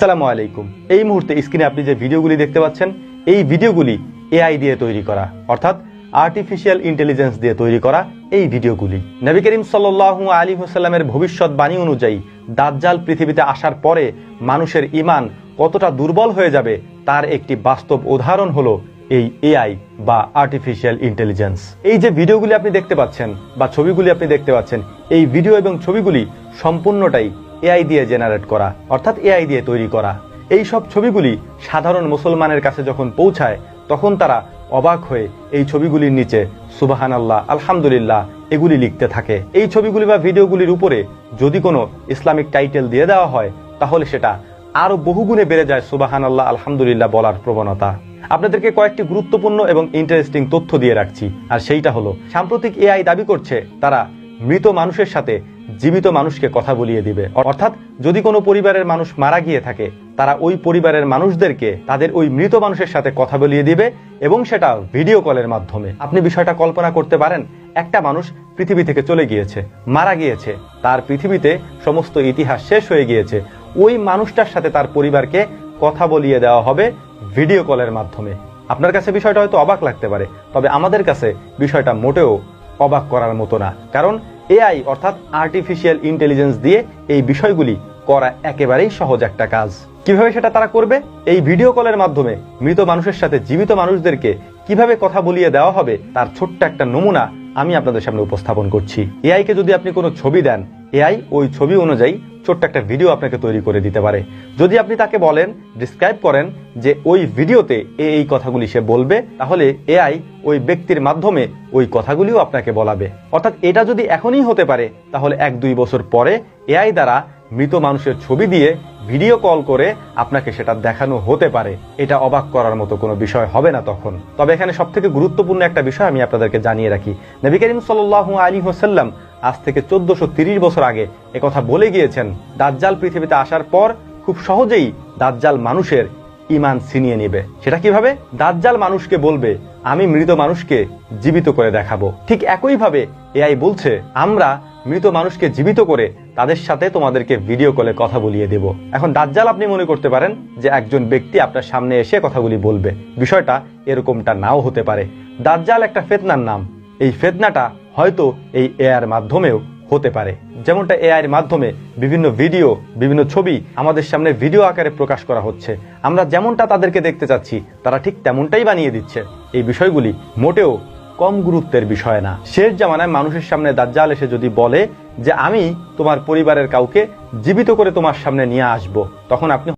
আসসালামু আলাইকুম। এই মুহূর্তে স্ক্রিনে আপনি যে ভিডিওগুলি দেখতে পাচ্ছেন, এই ভিডিওগুলি এআই দিয়ে তৈরি করা, অর্থাৎ আর্টিফিশিয়াল ইন্টেলিজেন্স দিয়ে তৈরি করা এই ভিডিওগুলি। নবী করিম সাল্লাল্লাহু আলাইহি ওয়াসাল্লামের ভবিষ্যৎবাণী অনুযায়ী দাজ্জাল পৃথিবীতে আসার পরে মানুষের ঈমান কতটা দুর্বল হয়ে যাবে তার একটি বাস্তব উদাহরণ হলো এই এআই বা আর্টিফিশিয়াল ইন্টেলিজেন্স। এই যে ভিডিওগুলি আপনি দেখতে পাচ্ছেন বা ছবিগুলি আপনি দেখতে পাচ্ছেন, এই ভিডিও এবং ছবিগুলি সম্পূর্ণটাই এআই দিয়ে জেনারেট করা, অর্থাৎ এআই দিয়ে তৈরি করা। এই সব ছবিগুলি সাধারণ মুসলমানের কাছে যখন পৌঁছায় তখন তারা অবাক হয়ে এই ছবিগুলির নিচে সুবহানাল্লাহ, আলহামদুলিল্লাহ এগুলি লিখতে থাকে। এই ছবিগুলি বা ভিডিওগুলির উপরে যদি কোনো ইসলামিক টাইটেল দিয়ে দেওয়া হয় তাহলে সেটা আরো বহুগুণে বেড়ে যায় সুবহানাল্লাহ, আলহামদুলিল্লাহ বলার প্রবণতা। আপনাদেরকে কয়েকটি গুরুত্বপূর্ণ এবং ইন্টারেস্টিং তথ্য দিয়ে রাখছি, আর সেইটা হলো সাম্প্রতিক এআই দাবি করছে তারা মৃত মানুষের সাথে জীবিত মানুষকে কথা বলিয়ে দিবে। অর্থাৎ যদি কোনো পরিবারের মানুষ মারা গিয়ে থাকে তারা ওই পরিবারের মানুষদেরকে তাদের ওই মৃত মানুষের সাথে কথা বলিয়ে দিবে, এবং সেটা ভিডিও কলের মাধ্যমে। আপনি বিষয়টা কল্পনা করতে পারেন, একটা মানুষ পৃথিবী থেকে চলে গিয়েছে, মারা গিয়েছে, তার পৃথিবীতে সমস্ত ইতিহাস শেষ হয়ে গিয়েছে, ওই মানুষটার সাথে তার পরিবারকে কথা বলিয়ে দেওয়া হবে ভিডিও কলের মাধ্যমে। আপনার কাছে বিষয়টা হয়তো অবাক লাগতে পারে, তবে আমাদের কাছে বিষয়টা মোটেও অবাক করার মতো না, কারণ এআই অর্থাৎ আর্টিফিশিয়াল ইন্টেলিজেন্স দিয়ে এই বিষয়গুলি করা একেবারেই সহজ একটা কাজ। কিভাবে সেটা তারা করবে? এই ভিডিও কলের মাধ্যমে মৃত মানুষের সাথে জীবিত মানুষদেরকে কিভাবে কথা বলিয়ে দেওয়া হবে তার ছোট্ট একটা নমুনা আমি আপনাদের সামনে উপস্থাপন করছি। এআই কে যদি আপনি কোনো ছবি দেন, এআই ওই ছবি অনুযায়ী ছোট্ট একটা ভিডিও আপনাকে তৈরি করে দিতে পারে। যদি আপনি তাকে বলেন, ডিসক্রাইব করেন যে ওই ভিডিওতে এই কথাগুলি সে বলবে, তাহলে এআই ওই ব্যক্তির মাধ্যমে ওই কথাগুলিও আপনাকে বলাবে। অর্থাৎ এটা যদি এখনই হতে পারে, তাহলে 1-2 বছর পরে এআই দ্বারা মৃত মানুষের ছবি দিয়ে ভিডিও কল করে আপনাকে সেটা দেখানো হতে পারে। এটা অবাক করার মতো কোনো বিষয় হবে না তখন। তবে এখানে সবথেকে গুরুত্বপূর্ণ একটা বিষয় আমি আপনাদেরকে জানিয়ে রাখি। নবী করিম সাল্লাল্লাহু আলাইহি ওয়াসাল্লাম আজ থেকে 1430 বছর আগে একথা বলে গিয়েছেন, দাজ্জাল পৃথিবীতে আসার পর খুব সহজেই দাজ্জাল মানুষের ঈমান ছিনিয়ে নেবে। সেটা কিভাবে? দাজ্জাল মানুষকে বলবে, আমি মৃত মানুষকে জীবিত করে দেখাবো। ঠিক একইভাবে এআই বলছে, আমরা মৃত মানুষকে জীবিত করে তাদের সাথে তোমাদেরকে ভিডিও কলে কথা বলিয়ে দেব। এখন দাজ্জাল আপনি মনে করতে পারেন যে একজন ব্যক্তি আপনার সামনে এসে কথাগুলি বলবে, বিষয়টা এরকমটা নাও হতে পারে। দাজ্জাল একটা ফিতনার নাম। এই ফিতনাটা হয়তো এই এআইয়ের মাধ্যমেও হতে পারে। যেমনটা এআইয়ের মাধ্যমে বিভিন্ন ভিডিও, বিভিন্ন ছবি আমাদের সামনে ভিডিও আকারে প্রকাশ করা হচ্ছে, আমরা যেমনটা তাদেরকে দেখতে চাচ্ছি তারা ঠিক তেমনটাই বানিয়ে দিচ্ছে। এই বিষয়গুলি মোটেও কম গুরুত্বের বিষয় না। শেষ জামানায় মানুষের সামনে দাজ্জাল এসে যদি বলে যে আমি তোমার পরিবারের কাউকে জীবিত করে তোমার সামনে নিয়ে আসব, তখন আপনি